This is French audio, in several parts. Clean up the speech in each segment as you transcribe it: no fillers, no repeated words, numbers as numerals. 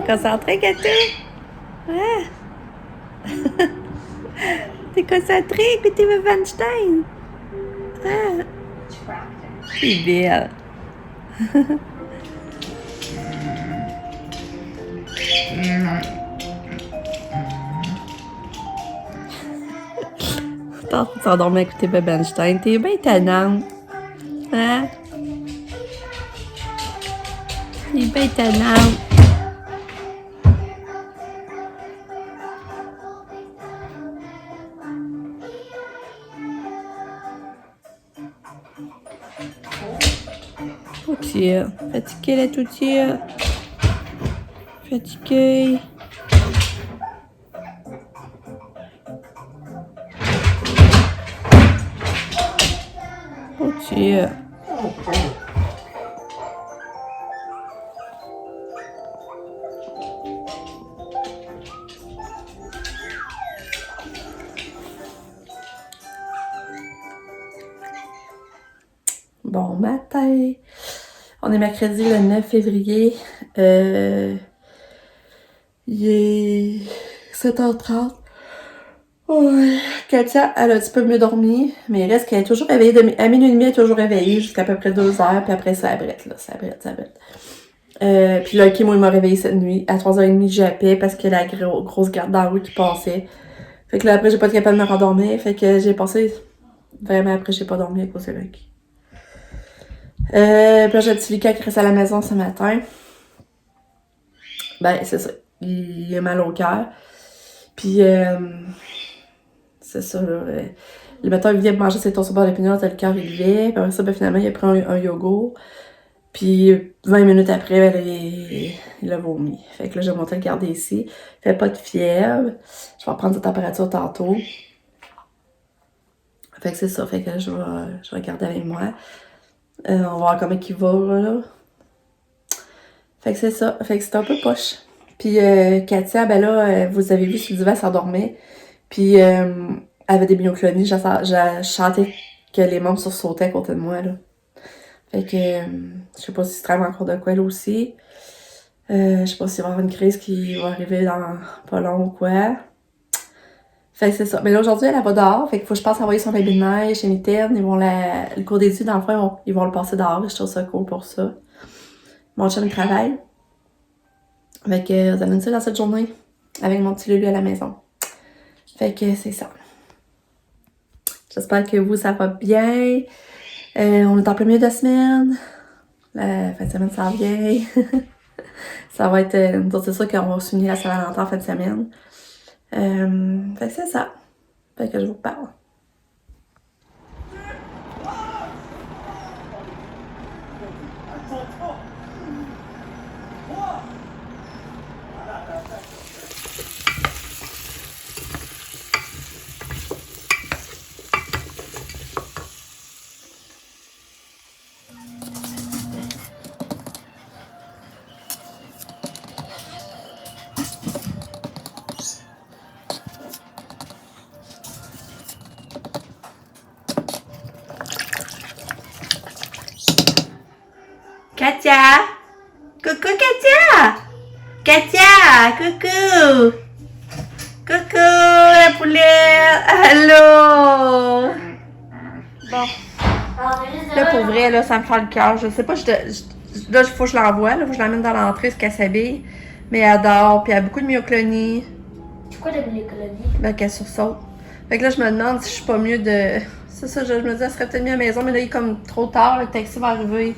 Concentré, Katou? Ah. T'es concentré, écoutez ma Weinstein? Ah. T'es belle. Attends, tu t'endormais à écouter Bob Einstein. T'es bien tannante. Hein? T'es bien tannante. Toutille. Fatiguée la Toutille. Fatiguée. Toutille. Bon matin. On est mercredi le 9 février. Il est 7h30. Ouais. Katia, elle a un petit peu mieux dormi, mais il reste qu'elle est toujours réveillée. À minuit et demi, elle est toujours réveillée jusqu'à peu près 2 heures, puis après ça brette, là. Ça brette. Puis là, moi, il m'a réveillée cette nuit. À 3h30, j'ai appelé parce qu'il y a la grosse garde dans la rue qui passait. Fait que là, après, j'ai pas été capable de me rendormir. Fait que j'ai passé vraiment après, j'ai pas dormi à cause de Lucky. Puis là, j'ai un petit Lucas qui reste à la maison ce matin. Ben, c'est ça. Il a mal au cœur. Puis, c'est ça, là. Le matin, il vient manger ses toasts au beurre d'épinards, le cœur, il levait. Puis après ça, ben, finalement, il a pris un yogourt. Puis, 20 minutes après, ben, il a vomi. Fait que là, j'ai monté le garder ici. Il fait pas de fièvre. Je vais prendre sa température tantôt. Fait que c'est ça. Fait que je vais garder avec moi. On va voir comment il va, là. Fait que c'est ça. Fait que c'est un peu poche. Puis Katia, ben là, vous avez vu, sur le divan, elle s'endormait. Puis elle avait des myoclonies. J'ai chanté que les membres sursautaient à côté de moi, là. Fait que je sais pas si c'est vraiment encore de quoi, là, aussi. Je sais pas s'il va y avoir une crise qui va arriver dans pas long ou quoi. Fait que c'est ça. Mais là, aujourd'hui, elle va dehors. Fait qu'il faut que je passe à envoyer son habit de neige chez Mitaine. Ils vont le cours d'études, dans le fond, ils vont le passer dehors. Je trouve ça cool pour ça. Mon chum, il travaille. Fait que vous allez ça dans cette journée avec mon petit Lulu à la maison. Fait que c'est ça. J'espère que vous, ça va bien. On est en plein milieu de semaine. La fin de semaine, ça vient. Ça va être... c'est sûr qu'on va s'unir la Saint-Valentin en fin de semaine. Fait que c'est ça. Fait que je vous parle. Katia! Coucou Katia! Katia! Coucou! Coucou la poulette! Allô! Bon. Là pour vrai, là, ça me fait le cœur. Je sais pas, là, il faut que je l'envoie. Là, faut que je l'amène dans l'entrée, ce qu'elle s'habille. Mais elle adore, puis elle a beaucoup de myoclonie. Pourquoi de myoclonie? Ben, qu'elle sursaute. Fait que là, je me demande si je suis pas mieux de... C'est ça, je me dis, elle serait peut-être mieux à la maison, mais là, il est comme trop tard, le taxi va arriver.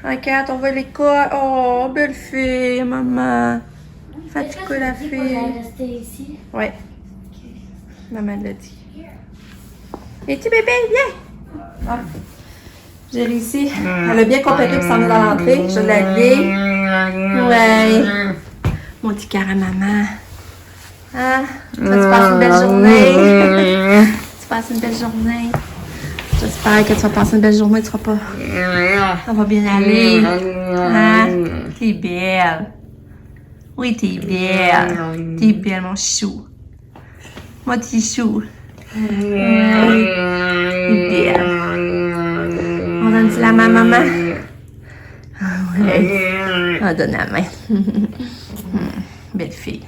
Hein, Kat, on va à l'école. Oh, belle fille, maman. Fatiguée, la fille. Elle rester ici. Ouais. Maman l'a dit. Et tu bébé, viens! Ah. J'ai réussi. Elle a bien complété pour s'en aller dans l'entrée. Je l'ai habillée. Ouais. Mon petit cœur à maman. Hein? Tu passes une belle journée. Tu passes une belle journée. J'espère que tu vas passer une belle journée. Tu seras pas... Ça va bien aller. Hein? T'es belle. Oui, t'es belle. T'es belle, mon chou. Mon petit chou. T'es belle. On donne la main à maman? Ah ouais. On donne la main. Belle fille.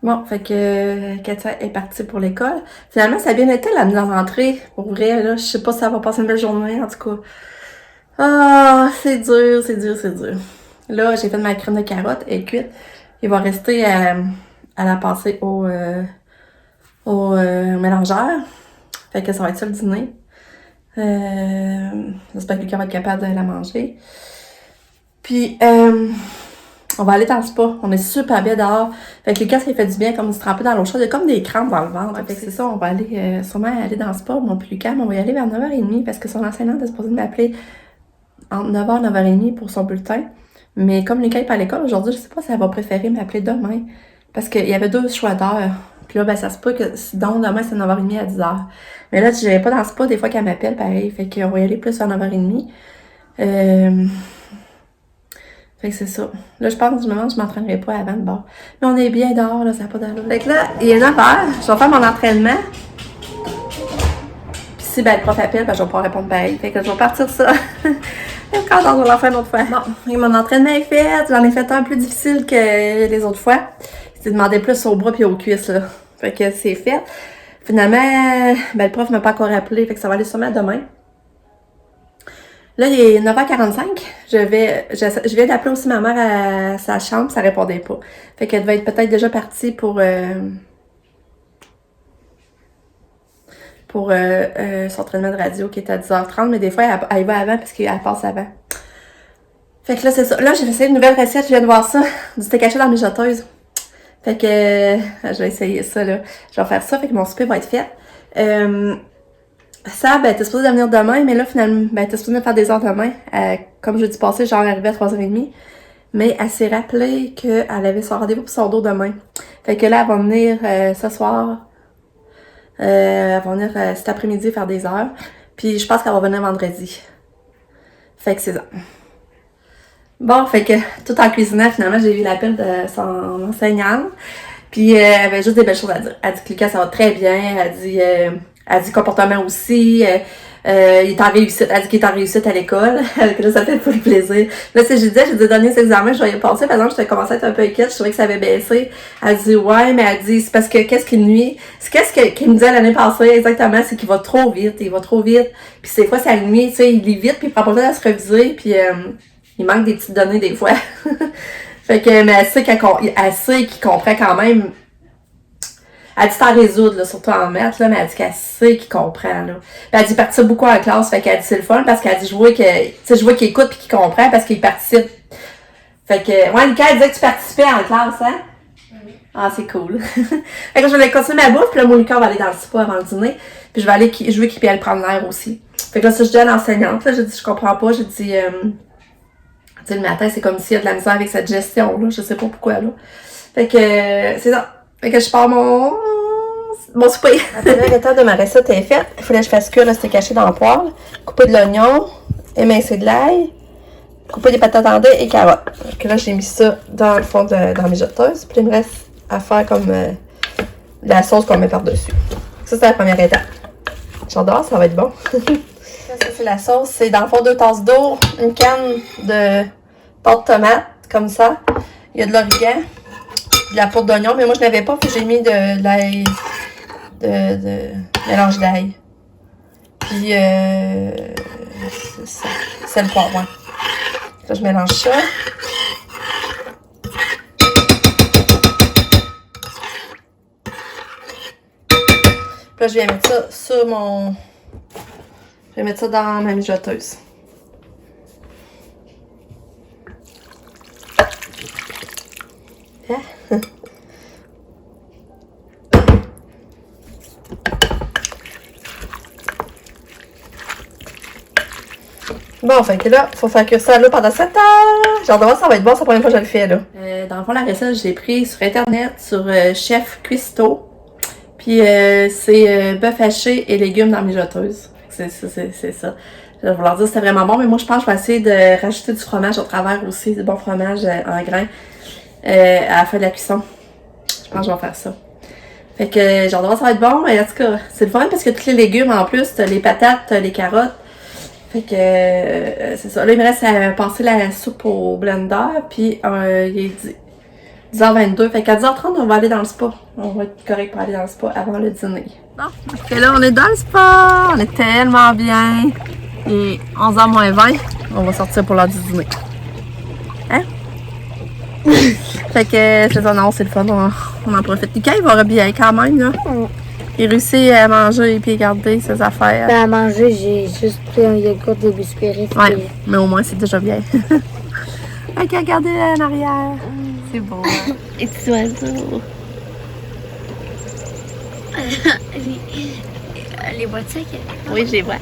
Bon, fait que Katia est partie pour l'école. Finalement, ça a bien été la mise en rentrée. Pour vrai, là, je sais pas si ça va passer une belle journée, en tout cas. Ah, c'est dur, c'est dur, c'est dur. Là, j'ai fait ma crème de carotte, elle est cuite. Il va rester à la passer au mélangeur. Fait que ça va être ça le dîner. J'espère que Lucas va être capable de la manger. Puis, on va aller dans le spa. On est super bien dehors. Fait que Lucas, ça lui fait du bien comme se tremper dans l'eau chaude. Il y a comme des crampes dans le ventre. Fait que c'est ça, on va aller sûrement aller dans le spa. Moi puis Lucas, on va y aller vers 9h30 parce que son enseignante est supposée m'appeler entre 9h et 9h30 pour son bulletin. Mais comme Lucas est pas à l'école aujourd'hui, je sais pas si elle va préférer m'appeler demain. Parce qu'il y avait 2 choix d'heures. Puis là, ben, ça se peut que, donc demain, c'est 9h30 à 10h. Mais là, je n'irai pas dans le spa des fois qu'elle m'appelle, pareil. Fait qu'on va y aller plus vers 9h30. Fait que c'est ça. Là, je pense, je me demande, je m'entraînerai pas avant de bord. Mais on est bien dehors, là, ça n'a pas d'allure. Fait que là, il est 9h, je vais faire mon entraînement. Puis si, ben, le prof appelle, ben, je vais pouvoir répondre pareil. Fait que je vais partir ça. Quand on va l'en faire une autre fois. Bon, et mon entraînement est fait. J'en ai fait un plus difficile que les autres fois. J'ai demandé plus au bras puis aux cuisses, là. Fait que c'est fait. Finalement, ben, le prof m'a pas encore appelé, fait que ça va aller sûrement demain. Là, il est 9h45. Je viens d'appeler aussi ma mère à sa chambre, ça répondait pas. Fait qu'elle devait être peut-être déjà partie pour son entraînement de radio qui est à 10h30, mais des fois, elle y va avant parce qu'elle passe avant. Fait que là, c'est ça. Là, j'ai essayé une nouvelle recette, je viens de voir ça, du steak haché dans la mijoteuse. Fait que je vais essayer ça, là. Je vais faire ça, fait que mon souper va être fait. Ça, ben, t'es supposé venir demain, mais là, finalement, ben, t'es supposé me faire des heures demain. Comme jeudi passé, genre, arrivé à 3h30. Mais elle s'est rappelée qu'elle avait son rendez-vous pour son dos demain. Fait que là, elle va venir ce soir. Elle va venir cet après-midi faire des heures. Puis je pense qu'elle va venir vendredi. Fait que c'est ça. Bon, fait que tout en cuisinant, finalement, j'ai eu l'appel de son enseignante. Puis elle avait juste des belles choses à dire. Elle dit que Lucas, ça va très bien. Elle dit comportement aussi. Il est en réussite. Elle dit qu'il est en réussite à l'école. Là, ça fait full plaisir. Là, c'est j'ai dit, dernier examen, je vais y passer. Par exemple, j'étais commencé à être un peu inquiète. Je trouvais que ça avait baissé. Elle dit, ouais, mais elle dit, c'est parce que qu'est-ce qui nuit? C'est qu'il me disait l'année passée, exactement, c'est qu'il va trop vite. Il va trop vite. Puis des fois, ça nuit, tu sais, il lit vite, puis il prend pas le temps de se reviser. Puis il manque des petites données des fois. Fait que, mais elle sait qu'il comprend quand même. Elle dit t'en résoudre, là, surtout en maths, là, mais elle dit qu'elle sait qu'il comprend, là. Puis elle dit participe beaucoup en classe, fait qu'elle dit c'est le fun, parce qu'elle dit je vois qu'il écoute pis qu'il comprend, parce qu'il participe. Fait que, ouais, Lucas, elle disait que tu participais en classe, hein? Oui. Ah, c'est cool. Fait que je vais continuer ma bouffe, puis là, mon Lucas va aller dans le spa avant le dîner, puis je vais aller jouer qu'il peut aller prendre l'air aussi. Fait que là, ça, je dis à l'enseignante, là, j'ai dit je comprends pas, j'ai dit, tu sais, le matin, c'est comme s'il y a de la misère avec cette gestion, là, je sais pas pourquoi, là. Fait que, c'est ça. Fait que je pars mon souper. La première étape de ma recette est faite. Il fallait que je fasse cuire le steak haché dans le poêle, couper de l'oignon, émincer de l'ail, couper des patates en dés et carottes. Donc là, j'ai mis ça dans le fond dans la mijoteuse. Puis il me reste à faire comme la sauce qu'on met par-dessus. Ça, c'est la première étape. J'adore, ça va être bon. Ça, c'est la sauce. C'est dans le fond 2 tasses d'eau, une canne de pâte de tomate, comme ça. Il y a de l'origan, de la poudre d'oignon, mais moi je n'avais pas, puis j'ai mis de l'ail, de mélange d'ail. Puis c'est ça, c'est le poivre. Là, je mélange ça. Puis là, je viens mettre ça sur mon... Je vais mettre ça dans ma mijoteuse. Hein? Bon, fait que là, faut faire cuire ça là pendant 7 heures. J'ai hâte de voir, ça va être bon, c'est la première fois que je le fais, là. Dans le fond, la recette, je l'ai pris sur Internet, sur Chef Cuisto. Puis c'est bœuf haché et légumes dans la mijoteuse. C'est ça. Je vais leur dire que c'était vraiment bon, mais moi, je pense que je vais essayer de rajouter du fromage au travers aussi, du bon fromage en grains à la fin de la cuisson. Je pense que je vais faire ça. Fait que j'ai hâte de voir, ça va être bon. Mais en tout cas, c'est le fun parce que tous les légumes en plus, t'as les patates, t'as les carottes. Fait que c'est ça. Là, il me reste à passer la soupe au blender. Puis il est 10h22. Fait qu'à 10h30, on va aller dans le spa. On va être correct pour aller dans le spa avant le dîner. Bon, parce que là, on est dans le spa. On est tellement bien. Il est 11h moins 20. On va sortir pour l'heure du dîner. Hein? Fait que c'est ça, non, c'est le fun. On en profite. Lucas, il va bien quand même, là. Il réussit à manger et puis garder ses affaires. Ben, à manger, j'ai juste pris un yogourt, des biscuits. Ouais, mais au moins, c'est déjà bien. Ok, regardez en arrière. C'est beau. Hein? Et petits oiseaux. Les vois-tu? Oui, je les vois.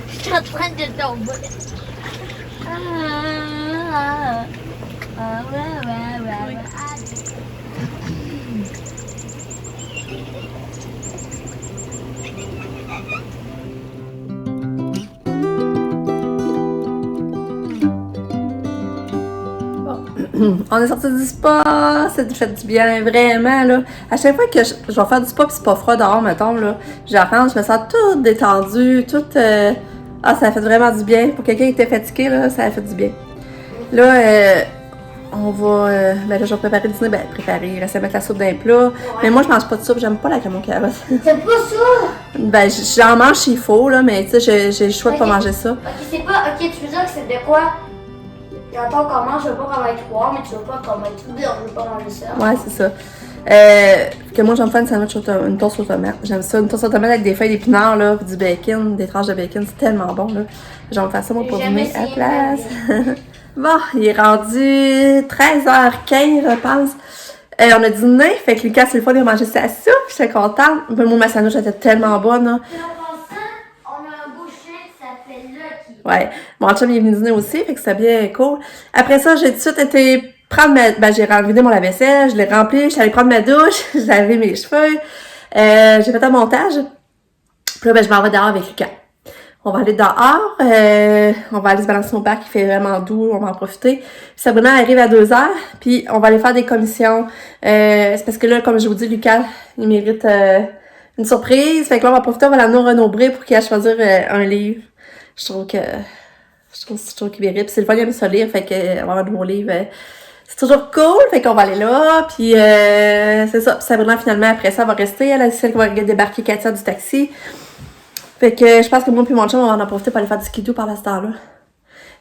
Je suis en train de tomber. On est sorti du spa, ça fait du bien, vraiment, là. À chaque fois que je vais faire du spa pis c'est pas froid dehors, mettons, là, je rentre, je me sens toute détendue, toute... Ah, ça a fait vraiment du bien. Pour quelqu'un qui était fatigué, là, ça a fait du bien. Là, on va... ben là, je vais préparer le dîner, préparer, rester à mettre la soupe dans les plats. Ouais. Mais moi, je mange pas de soupe, j'aime pas la crème aux carottes. C'est pas ça? Ben, j'en mange s'il faut, là, mais tu sais, j'ai le choix de pas manger ça. Ok, c'est pas... Ok, tu veux dire que c'est de quoi? J'entends comment, je veux pas qu'on être trois, mais tu veux pas qu'on être deux, on veut pas manger ça. Ouais, c'est ça. Que moi, j'aime faire une sandwich une toast aux tomates. J'aime ça, une toast aux tomates avec des feuilles d'épinards, là, du bacon, des tranches de bacon, c'est tellement bon, là. J'en vais faire ça, moi, pour dîner à la place. Bon, il est rendu 13h15, je pense. On a dîné, fait que Lucas, c'est le fun, il a mangé sa soupe, j'étais contente. Moi, ma sandwich était tellement bonne, là. Ouais, mon chum il est venu dîner aussi, fait que c'était bien cool. Après ça, j'ai tout de suite été prendre ma... Ben, j'ai vidé mon lave-vaisselle, je l'ai rempli, j'étais allée prendre ma douche, j'ai lavé mes cheveux, j'ai fait un montage. Puis là, ben, je m'en vais dehors avec Lucas. On va aller dehors, on va aller se balancer au parc, il fait vraiment doux, on va en profiter. Puis Sabrina arrive à 2h, puis on va aller faire des commissions. C'est parce que là, comme je vous dis, Lucas, il mérite une surprise. Fait que là, on va profiter, on va l'amener au Renaud-Bré pour qu'il aille choisir un livre. Je trouve qu'il mérite. Puis c'est le fun, il aime ça lire, fait qu'on va avoir de nouveaux livres. C'est toujours cool, fait qu'on va aller là, puis c'est ça. Puis Sabrina, finalement, après ça, va rester. Elle est celle qui va débarquer Katia du taxi. Fait que je pense que moi puis mon chum, on va en profiter pour aller faire du skidoo par ce temps-là.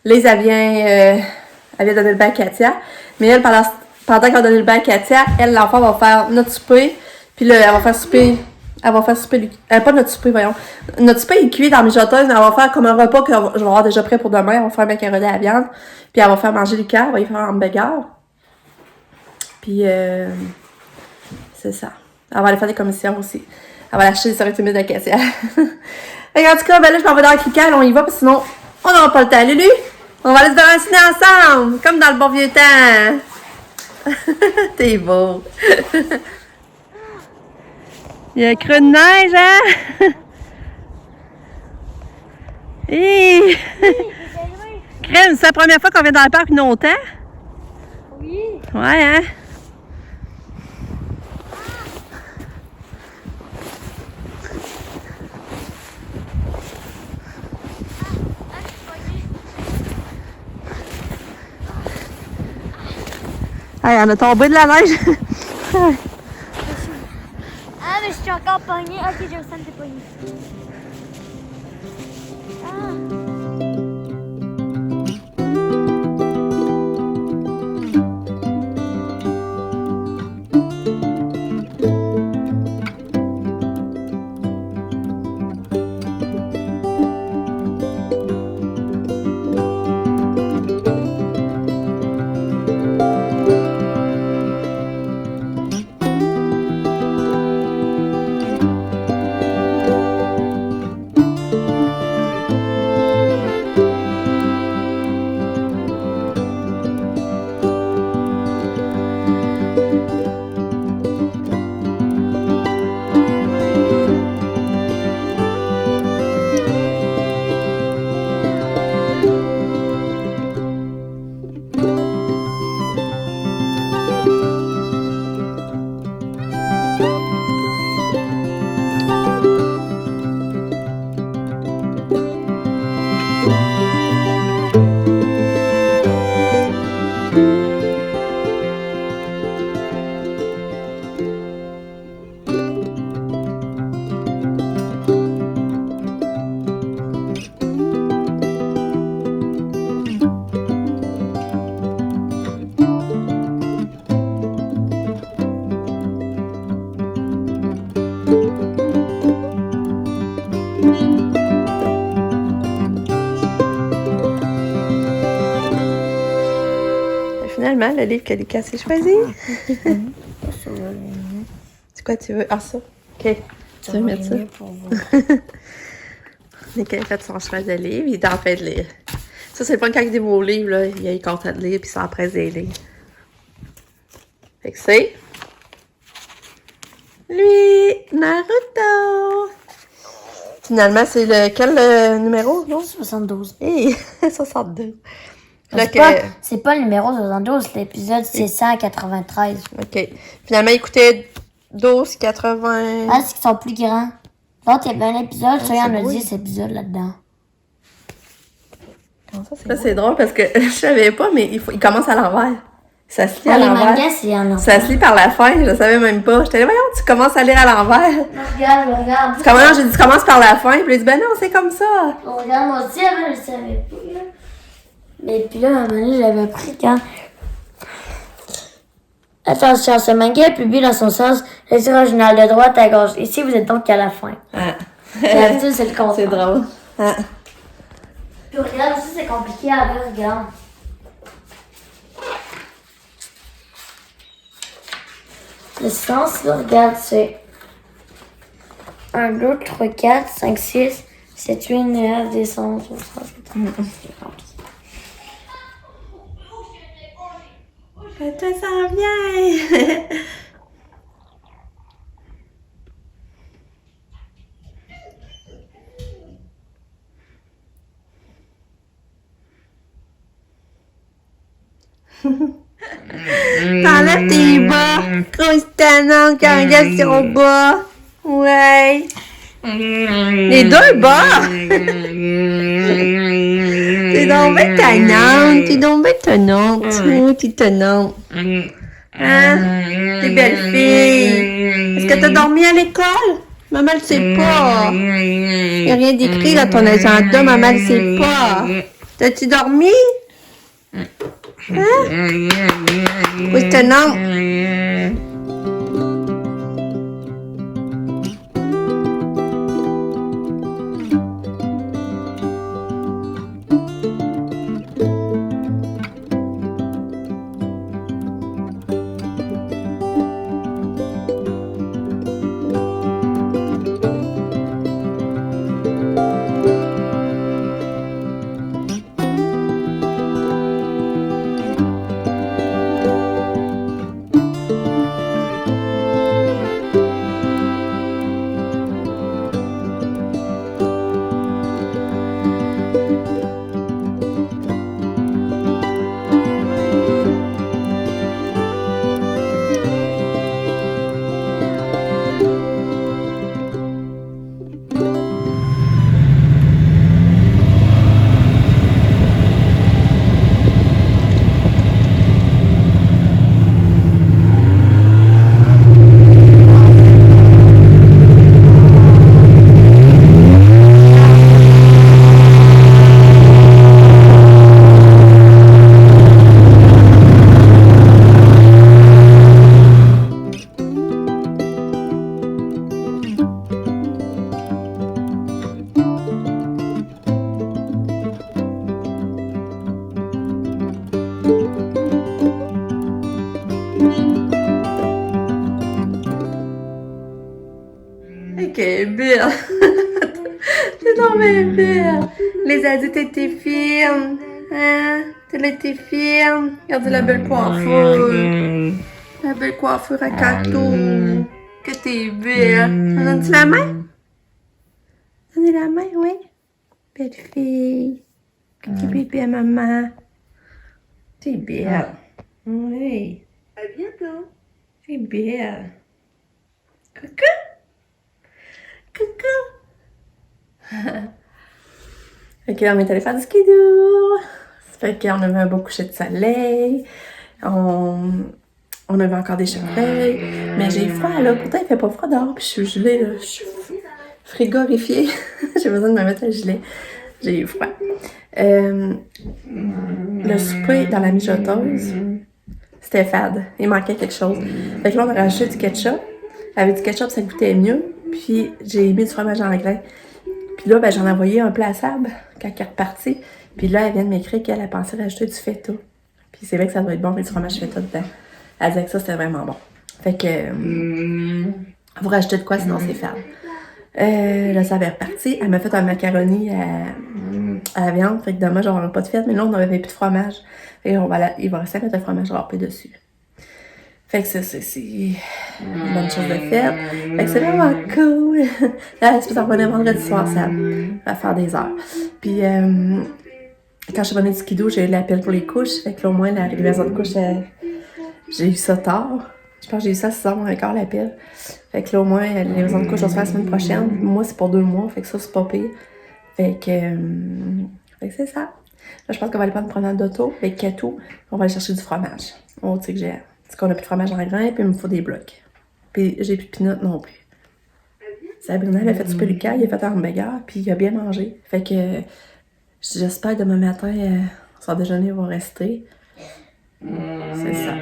Lise, elle vient donner le bain à Katia. Mais elle, pendant qu'elle va donner le bain à Katia, elle, l'enfant, va faire notre souper. Puis là, elle va faire souper... pas notre souper, voyons. Notre souper est cuit dans la mijoteuse, mais elle va faire comme un repas que je vais avoir déjà prêt pour demain. Elle va faire un macaroni à la viande. Puis elle va faire manger Lucas, elle va y faire un hamburger. Puis c'est ça. Elle va aller faire des commissions aussi. Elle va l'acheter des serviettes humides de Katia. En tout cas, ben là, je m'en vais dans le cliquet, on y va, parce que sinon, on n'aura pas le temps. Lulu, on va aller se balancer ensemble, comme dans le bon vieux temps. T'es beau. Il y a un creux de neige, hein? Hey! Crème, c'est la première fois qu'on vient dans le parc longtemps? Oui. Ouais, hein? Hey, on a tombé de la neige. Ah, mais je suis encore pognée. Ok, je ressens que t'es pognée. finalement le livre que Lucas s'est choisi. C'est quoi tu veux? Ah, ça. OK. Tu veux mettre ça? Lucas a fait son choix de livre. Il est en train de lire. Ça, c'est le fun quand il y a des beaux livres, là. Il est content de lire puis il s'empresse des livres. Fait que c'est... lui! Naruto! Finalement, c'est quel numéro, non? 72. Hey! 62. Là C'est pas le numéro 72, l'épisode c'est 193. OK. Finalement, il coûtait 12,80. Ah, c'est qu'ils sont plus grands. L'autre, il y avait un épisode, ça, il y en a beau, 10 épisodes là-dedans. Ça, c'est drôle parce que je savais pas, mais il commence à l'envers. Ça se lit à Les l'envers. mangas, c'est en Ça se lit par la fin, je savais même pas. J'étais là, voyons, tu commences à lire à l'envers. Regarde. J'ai dit, tu commences par la fin, puis il dit, ben non, c'est comme ça. Regarde, moi aussi, avant, je savais pas. Là. Mais puis là, à un moment donné, j'avais appris quand... Attention, ce manga est publié dans son sens, le original de droite à gauche. Ici, vous êtes donc à la fin. Ah. D'habitude, c'est le contraire. C'est drôle. Ah. Puis regarde aussi, c'est compliqué à lire, regarde. Le sens, là, regarde, c'est 1, 2, 3, 4, 5, 6, 7, 8, 9, 10, 11, 12, 13, 14, 15, 16, 17, 18. Toi, ça vient. T'enlèves tes bas. Grosse tannante qui engage sur le bas. Ouais. Les deux bas. T'es donc bien tannante. T'es donc bien tannante. Oh, t'es tannante. Hein? T'es belle fille. Est-ce que t'as dormi à l'école? Maman le sait pas. Y a rien d'écrit dans ton agenda. Maman le sait pas. T'as-tu dormi? Hein? Oui, c'est non. Ok, belle. T'es donc bien belle. Les adultes étaient firmes. Hein? T'as été firme. Regardez la belle coiffure. La belle coiffure à Kato. Que t'es belle. Donne-tu la main? Donnez la main, oui. Belle fille. Que t'es bébé à maman. T'es belle. Oui. À bientôt. T'es belle. Coucou. Coucou! Fait que là, on est allé faire du skidoo. Ça fait qu'on avait un beau coucher de soleil. On avait encore des chevreuils. Mais j'ai froid, là. Pourtant, il fait pas froid dehors. Puis je suis gelée, là. Je suis frigorifiée. J'ai besoin de me mettre un gilet. J'ai eu froid. Le souper dans la mijoteuse, c'était fade. Il manquait quelque chose. Fait que là, on a rajouté du ketchup. Avec du ketchup, ça goûtait mieux. Puis j'ai mis du fromage anglais. Puis là, ben, j'en ai envoyé un plat à Sab quand elle est repartie. Puis là, elle vient de m'écrire qu'elle a pensé rajouter du feta. Puis Puis c'est vrai que ça doit être bon avec du fromage feta dedans. Elle disait que ça, c'était vraiment bon. Fait que, vous rajoutez de quoi, sinon c'est fade. Là, ça avait reparti. Elle m'a fait un macaroni à la viande. Fait que dommage, on n'aura pas de fête, mais là, on n'avait plus de fromage. Fait qu'on il va rester à mettre le fromage râpé dessus. Fait que ça, c'est une bonne chose de faire. Fait que c'est vraiment cool. Là, je peux t'en revenir vendredi soir, ça va faire des heures. Puis, quand je suis venue du skido, j'ai eu l'appel pour les couches. Fait que là, au moins, la livraison de couches, j'ai eu ça tard. Je pense que j'ai eu ça à 6h15 l'appel. Fait que là, au moins, la livraison de couches, je vais se faire la semaine prochaine. Moi, c'est pour 2 mois. Fait que ça, c'est pas pire. Fait que c'est ça. Là, je pense qu'on va aller prendre une promenade d'auto avec Katou. On va aller chercher du fromage. On sait que j'ai. Parce qu'on a plus de fromage en grain, puis il me faut des blocs. Puis j'ai plus de peanuts non plus. Sabrina, elle a fait du peluca, il a fait un hamburger, puis il a bien mangé. Fait que j'espère demain matin, son déjeuner va rester. C'est ça.